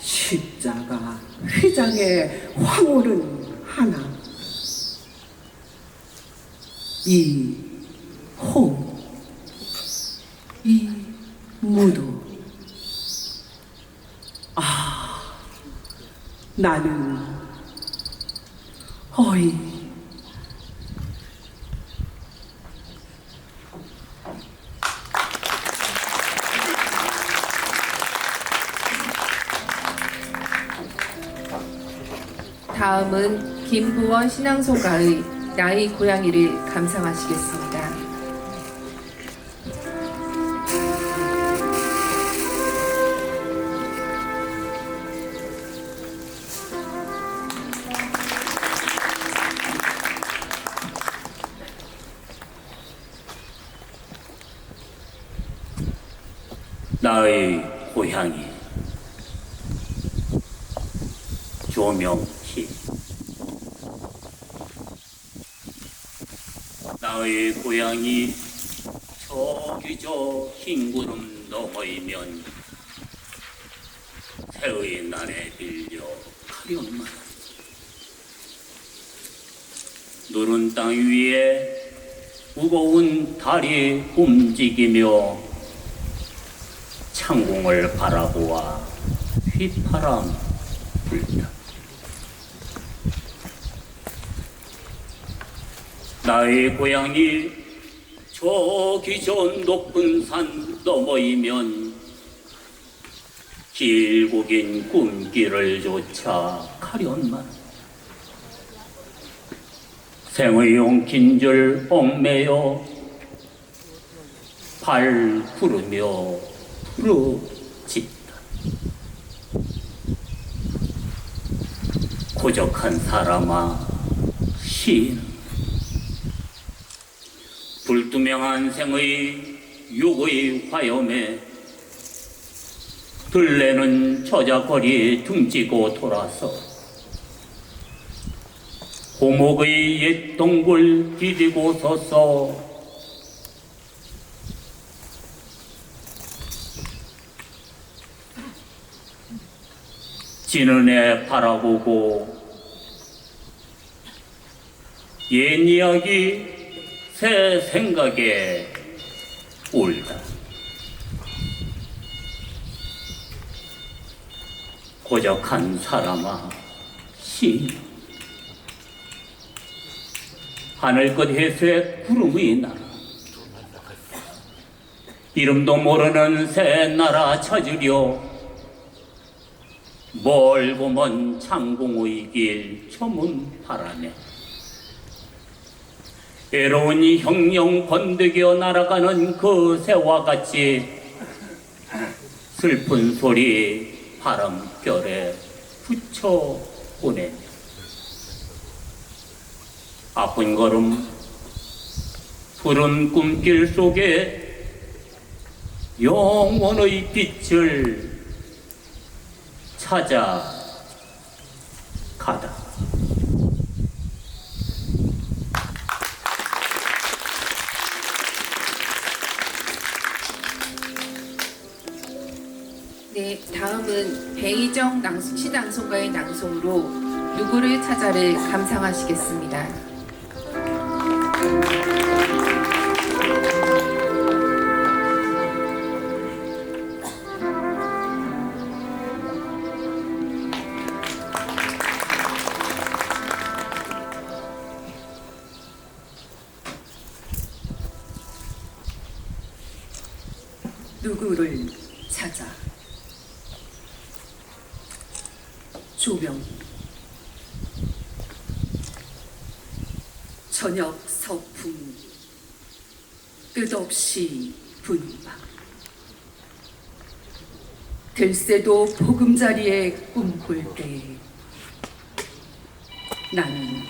십자가 휘장의 황홀은 하나 이 홍, 이 무도 나는 어이 다음은 김부원 신앙송가의 나의 고양이를 감상하시겠습니다. 나의 고향이 조명희 나의 고향이 저기 저 흰 구름 너머이면 새의 날에 빌려 가련만 누른 땅 위에 무거운 달이 움직이며 창공을 바라보아 휘파람 불다. 나의 고향이 저기 저 높은 산 너머이면 길고 긴 꿈길을 쫓아 가련만 생의 엉킨 줄 얽매여 발 구르며 부르짖다. 고적한 사람아, 시인 불투명한 생의 육의 화염에 들레는 저작거리에 등지고 돌아서 고목의 옛 동굴 디디고 서서 지는 애 바라보고 옛 이야기 새 생각에 울다. 고적한 사람아, 시 하늘끝 회색 구름의 나라, 이름도 모르는 새 나라 찾으려 멀고 먼 창공의 길 저문 바라네. 외로운 이 형령 번득여 날아가는 그 새와 같이 슬픈 소리 바람결에 붙여 보내며 아픈 걸음 푸른 꿈길 속에 영원의 빛을 찾아가다. 네, 다음은 배희정 시낭송가의 낭송으로 누구를 찾아를 감상하시겠습니다. 누구를 찾아. 조명. 저녁 서풍 끝없이 부는 밤. 들새도 보금자리에 꿈꿀 때 나는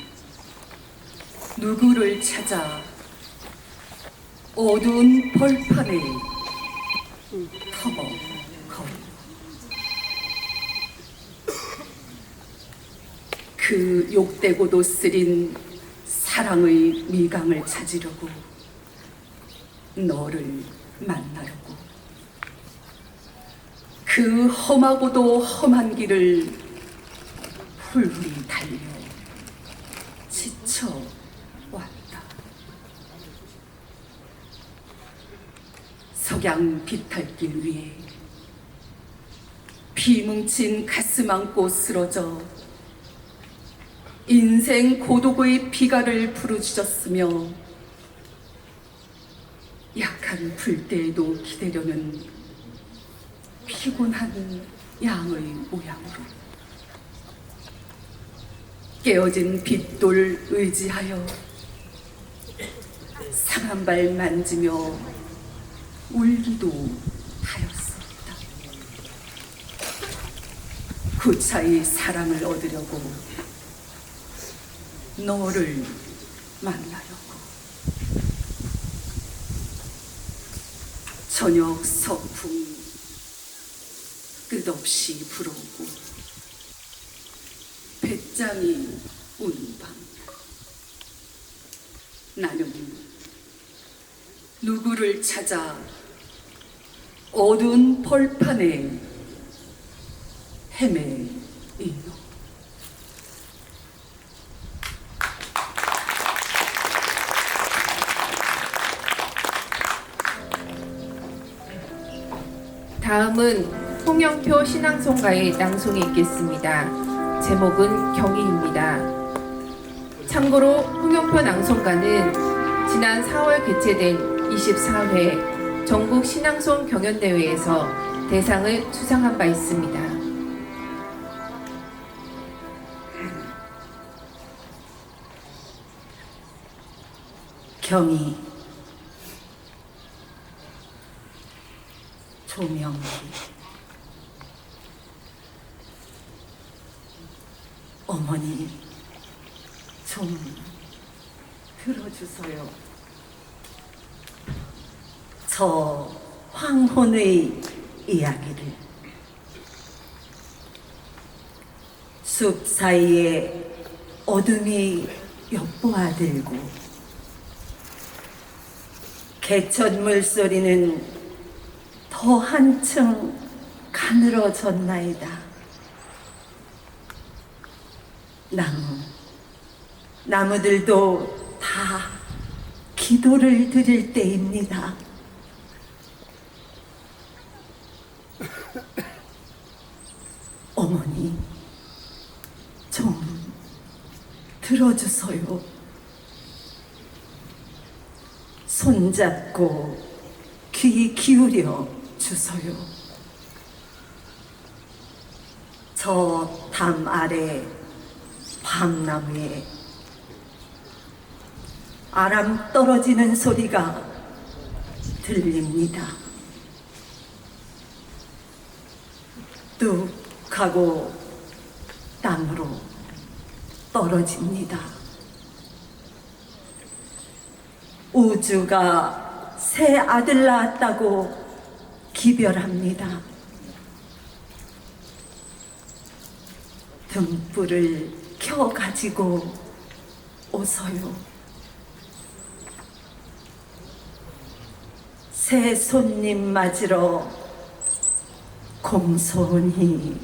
누구를 찾아 어두운 벌판에 터벅거려. 그 욕되고도 쓰린 사랑의 미강을 찾으려고 너를 만나려고 그 험하고도 험한 길을 훌훌히 달려 지쳐왔다. 석양 비탈길 위에 피 뭉친 가슴 안고 쓰러져 인생 고독의 비가를 부르짖었으며 약한 불때에도 기대려는 피곤한 양의 모양으로 깨어진 빗돌 의지하여 상한 발 만지며 울기도 하였습니다. 구차히 사랑을 얻으려고 너를 만나려고 저녁 서풍 끝없이 불어오고 배짱이 우는 밤. 나는 누구를 찾아 어두운 벌판에 헤매있노. 다음은 홍영표 신앙송가의 낭송이 있겠습니다. 제목은 경희입니다. 참고로 홍영표 낭송가는 지난 4월 개최된 24회 전국 신앙송 경연대회에서 대상을 수상한 바 있습니다. 경희. 조명기. 어머니, 좀 들어주세요. 저 황혼의 이야기를. 숲 사이에 어둠이 엿보아들고 개천 물소리는 더 한층 가늘어졌나이다. 나무들도 다 기도를 드릴 때입니다. 어머니, 좀 들어주세요. 손잡고 귀 기울여 주세요. 저 담 아래 밤나무에 아람 떨어지는 소리가 들립니다. 뚝 하고 땅으로 떨어집니다. 우주가 새 아들 낳았다고 기별합니다. 등불을 켜가지고 오세요. 새 손님 맞으러 공손히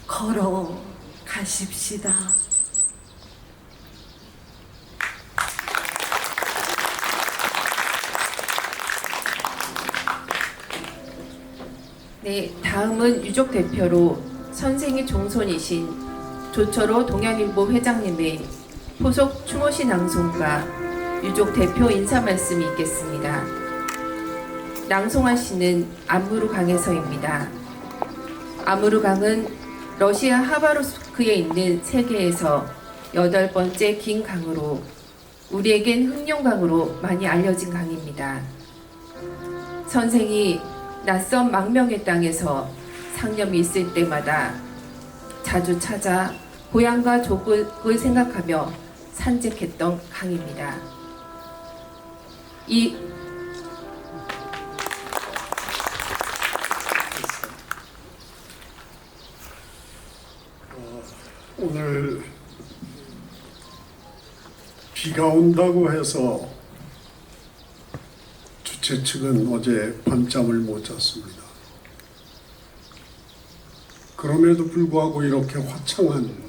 걸어 가십시다. 네, 다음은 유족 대표로 선생의 종손이신 조철호 동양일보 회장님의 포속 추모시 낭송과 유족 대표 인사 말씀이 있겠습니다. 낭송하시는 아무르 강에서입니다. 아무르 강은 러시아 하바롭스크에 있는 세계에서 8번째 긴 강으로 우리에겐 흑룡강으로 많이 알려진 강입니다. 선생이 낯선 망명의 땅에서 상념이 있을 때마다 자주 찾아 고향과 조국을 생각하며 산책했던 강입니다. 오늘 비가 온다고 해서 주최 측은 어제 밤잠을 못 잤습니다. 그럼에도 불구하고 이렇게 화창한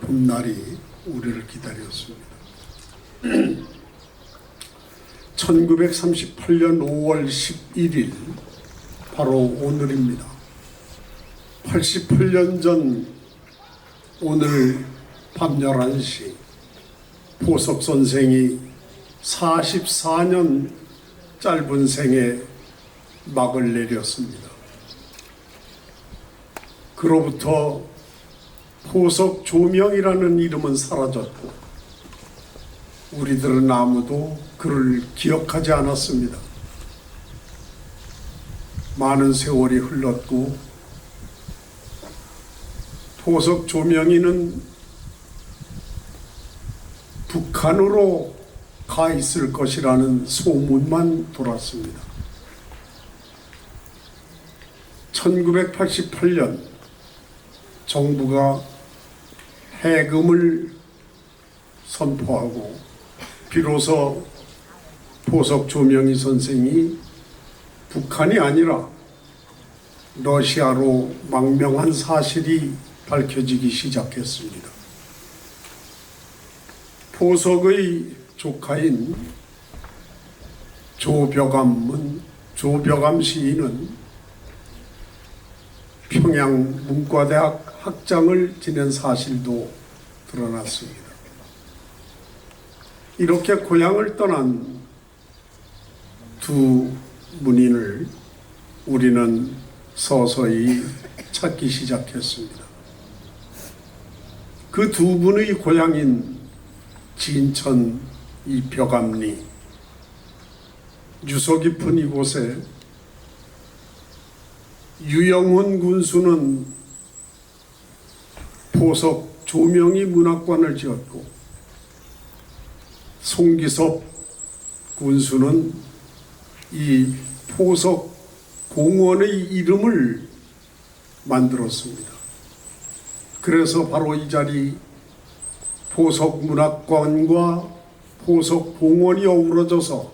봄날이 우리를 기다렸습니다. 1938년 5월 11일 바로 오늘입니다. 88년 전 오늘 밤 11시 포석 선생이 44년 짧은 생에 막을 내렸습니다. 그로부터 포석 조명이라는 이름은 사라졌고 우리들은 아무도 그를 기억하지 않았습니다. 많은 세월이 흘렀고 포석 조명이는 북한으로 가 있을 것이라는 소문만 돌았습니다. 1988년 정부가 해금을 선포하고 비로소 포석 조명희 선생이 북한이 아니라 러시아로 망명한 사실이 밝혀지기 시작했습니다. 포석의 조카인 조벽암 시인은 평양 문과대학 학장을 지낸 사실도 드러났습니다. 이렇게 고향을 떠난 두 문인을 우리는 서서히 찾기 시작했습니다. 그 두 분의 고향인 진천 이 벽암리 유서 깊은 이곳에 유영훈 군수는 포석 조명희 문학관을 지었고, 송기섭 군수는 이 포석 공원의 이름을 만들었습니다. 그래서 바로 이 자리 포석 문학관과 포석 공원이 어우러져서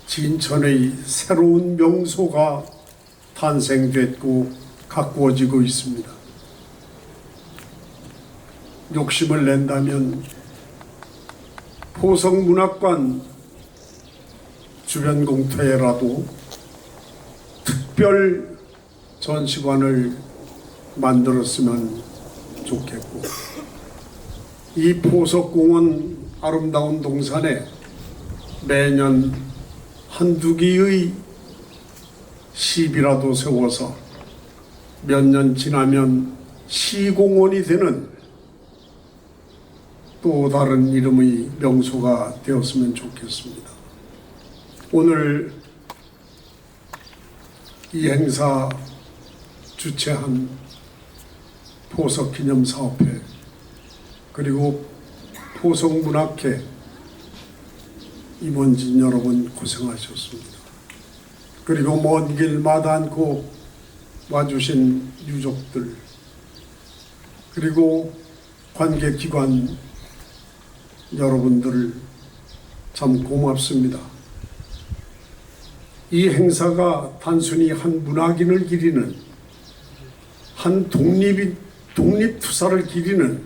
진천의 새로운 명소가 탄생됐고 가꾸어지고 있습니다. 욕심을 낸다면 포석 문학관 주변 공터에라도 특별 전시관을 만들었으면 좋겠고, 이 포석공원 아름다운 동산에 매년 한두 개의 시비라도 세워서 몇 년 지나면 시공원이 되는 또 다른 이름의 명소가 되었으면 좋겠습니다. 오늘 이 행사 주최한 포석기념사업회 그리고 포석문학회 임원진 여러분 고생하셨습니다. 그리고 먼 길 마다 않고 와주신 유족들 그리고 관계기관 여러분들 참 고맙습니다. 이 행사가 단순히 한 문학인을 기리는 한 독립투사를 기리는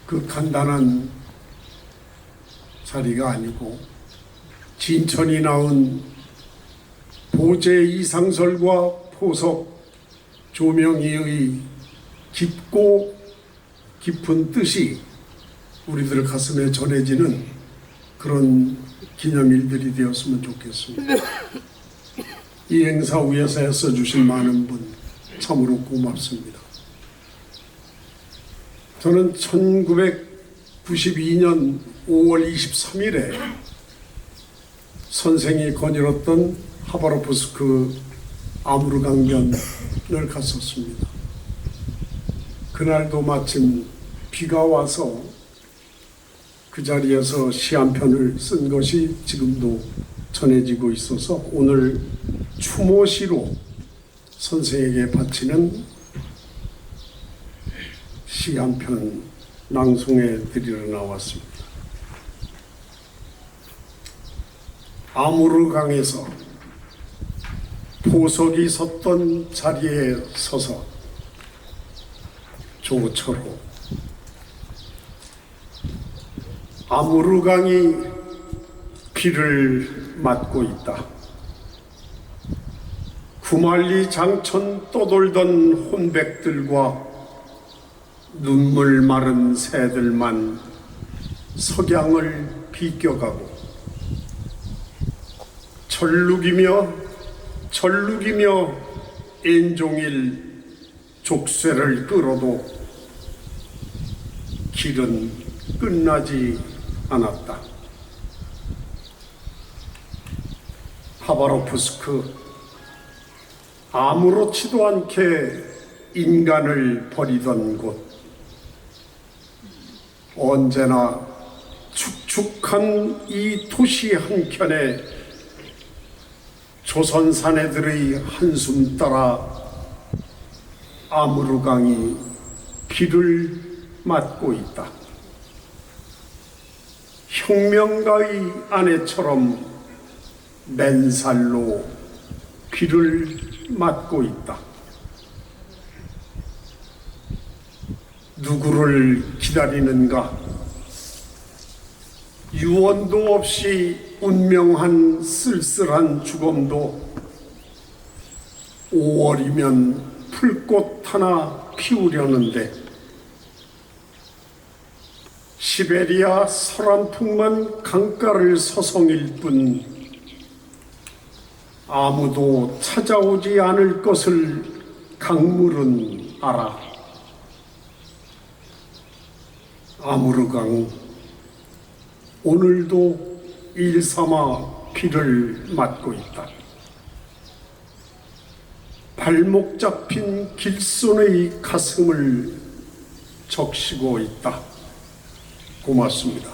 그 간단한 자리가 아니고 진천이 낳은 보제 이상설과 포석 조명희의 깊고 깊은 뜻이 우리들 가슴에 전해지는 그런 기념일들이 되었으면 좋겠습니다. 이 행사 위해서 애써주신 많은 분 참으로 고맙습니다. 저는 1992년 5월 23일에 선생이 거닐었던 하바롭스크 아무르강변을 갔었습니다. 그날도 마침 비가 와서 그 자리에서 시 한 편을 쓴 것이 지금도 전해지고 있어서 오늘 추모시로 선생에게 바치는 시 한 편 낭송해 드리러 나왔습니다. 아무르강에서 포석이 섰던 자리에 서서 조처로 아무르강이 비를 맞고 있다. 구만리 장천 떠돌던 혼백들과 눈물 마른 새들만 석양을 비껴가고 절룩이며 엔종일 족쇄를 끌어도 길은 끝나지 않았다. 하바롭스크 아무렇지도 않게 인간을 버리던 곳, 언제나 축축한 이 도시 한켠에 조선 사내들의 한숨 따라 아무르강이 비를 맞고 있다. 혁명가의 아내처럼 맨살로 비를 맞고 있다. 누구를 기다리는가? 유언도 없이 운명한 쓸쓸한 죽음도 5월이면 풀꽃 하나 피우려는데 시베리아 서란풍만 강가를 서성일 뿐 아무도 찾아오지 않을 것을 강물은 알아. 아무르강 오늘도 일삼아 귀를 막고 있다. 발목 잡힌 길손의 가슴을 적시고 있다. 고맙습니다.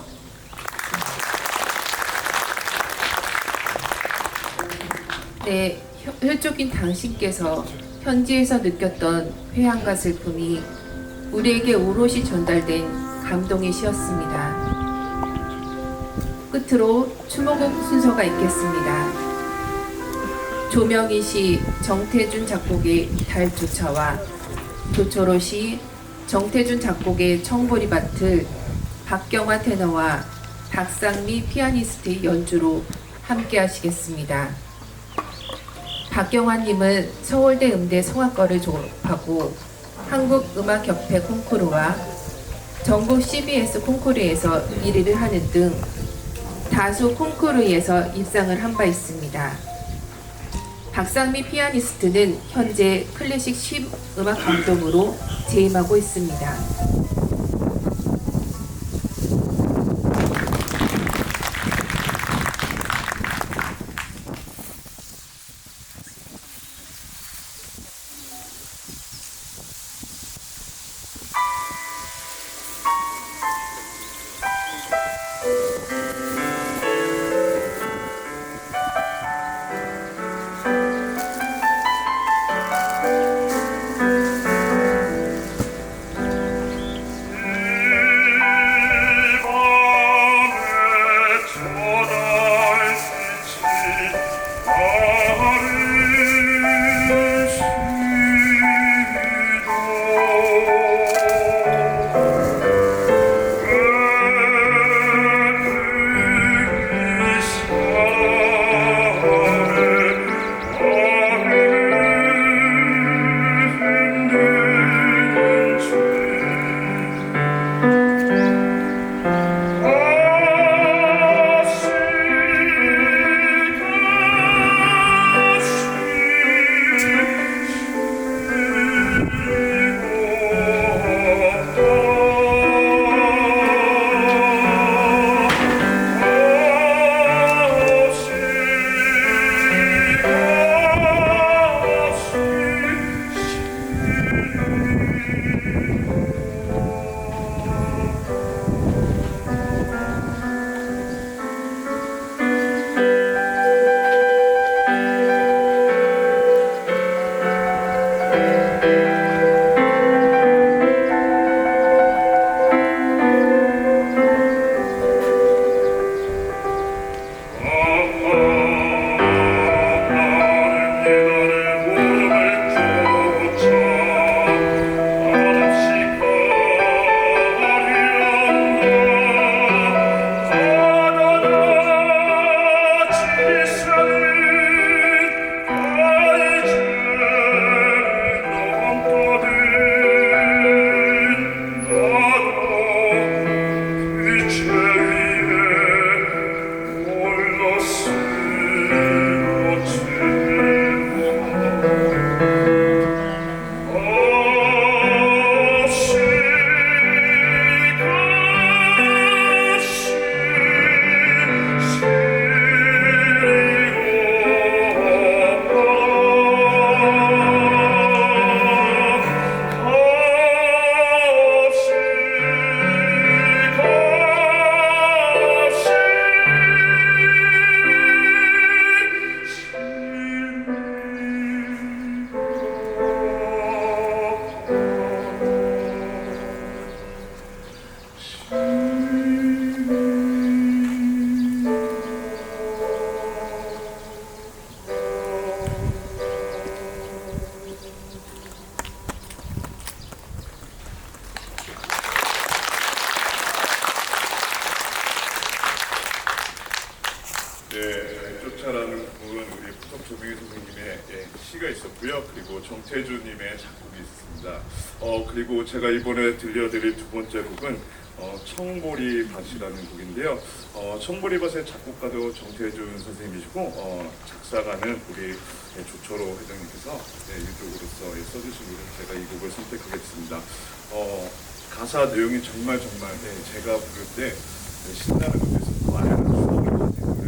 네, 혈족인 당신께서 현지에서 느꼈던 회한과 슬픔이 우리에게 오롯이 전달된 감동의 시였습니다. 끝으로 추모곡 순서가 있겠습니다. 조명희 시 정태준 작곡의 달조차와 조철호 시 정태준 작곡의 청보리밭을 박경화 테너와 박상미 피아니스트의 연주로 함께 하시겠습니다. 박경화님은 서울대 음대 성악과를 졸업하고 한국음악협회 콩쿠르와 전국 CBS 콩쿠르에서 1위를 하는 등 다수 콩쿠르에서 입상을 한 바 있습니다. 박상미 피아니스트는 현재 클래식 10음악 감독으로 재임하고 있습니다. 쫓아라는 곡은 우리 포석 조명희 선생님의 시가 있었고요. 그리고 정태주님의 작곡이 있습니다. 그리고 제가 이번에 들려드릴 두 번째 곡은 청보리밭이라는 곡인데요. 청보리밭의 작곡가도 정태준 선생님이시고 작사가는 우리 조철호 회장님께서 유족으로서 써주신 노래 제가 이 곡을 선택하겠습니다. 가사 내용이 정말 제가 부를 때 신나는 것도 있었고 아내는 추억을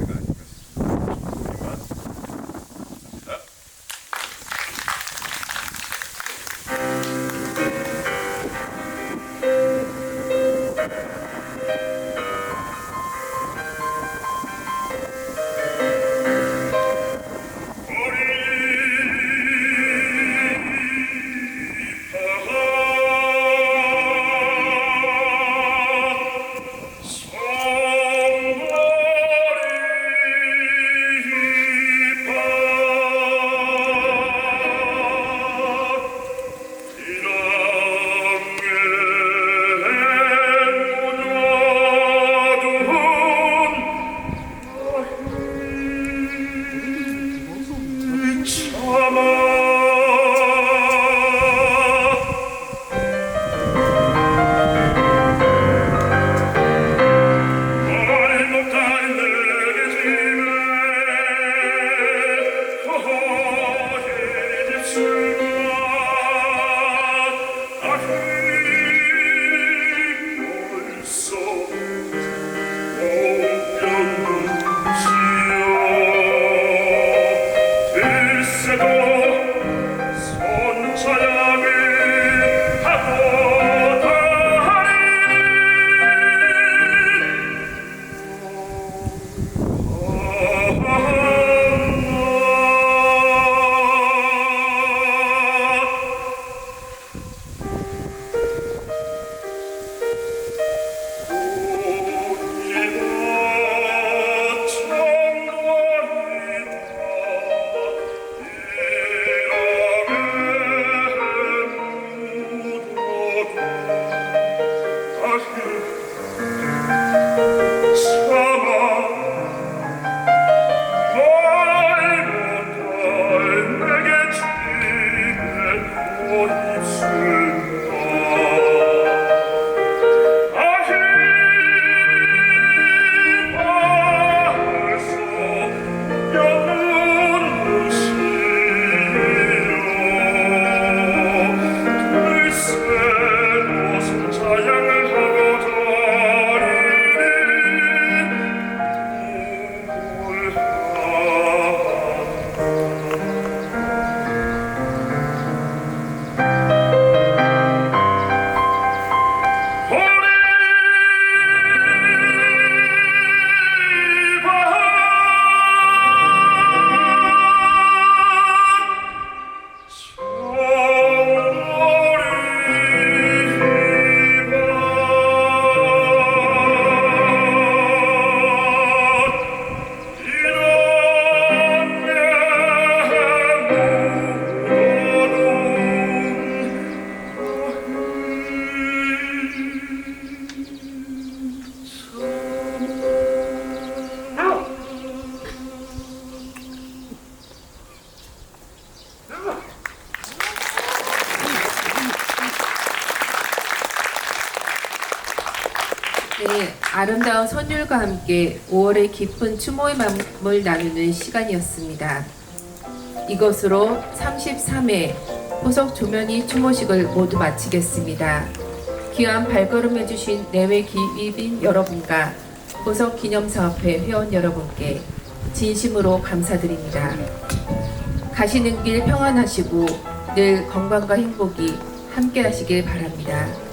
네, 아름다운 선율과 함께 5월의 깊은 추모의 마음을 나누는 시간이었습니다. 이것으로 33회 포석 조명이 추모식을 모두 마치겠습니다. 귀한 발걸음해주신 내외 기입인 여러분과 포석 기념사업회 회원 여러분께 진심으로 감사드립니다. 가시는 길 평안하시고 늘 건강과 행복이 함께 하시길 바랍니다.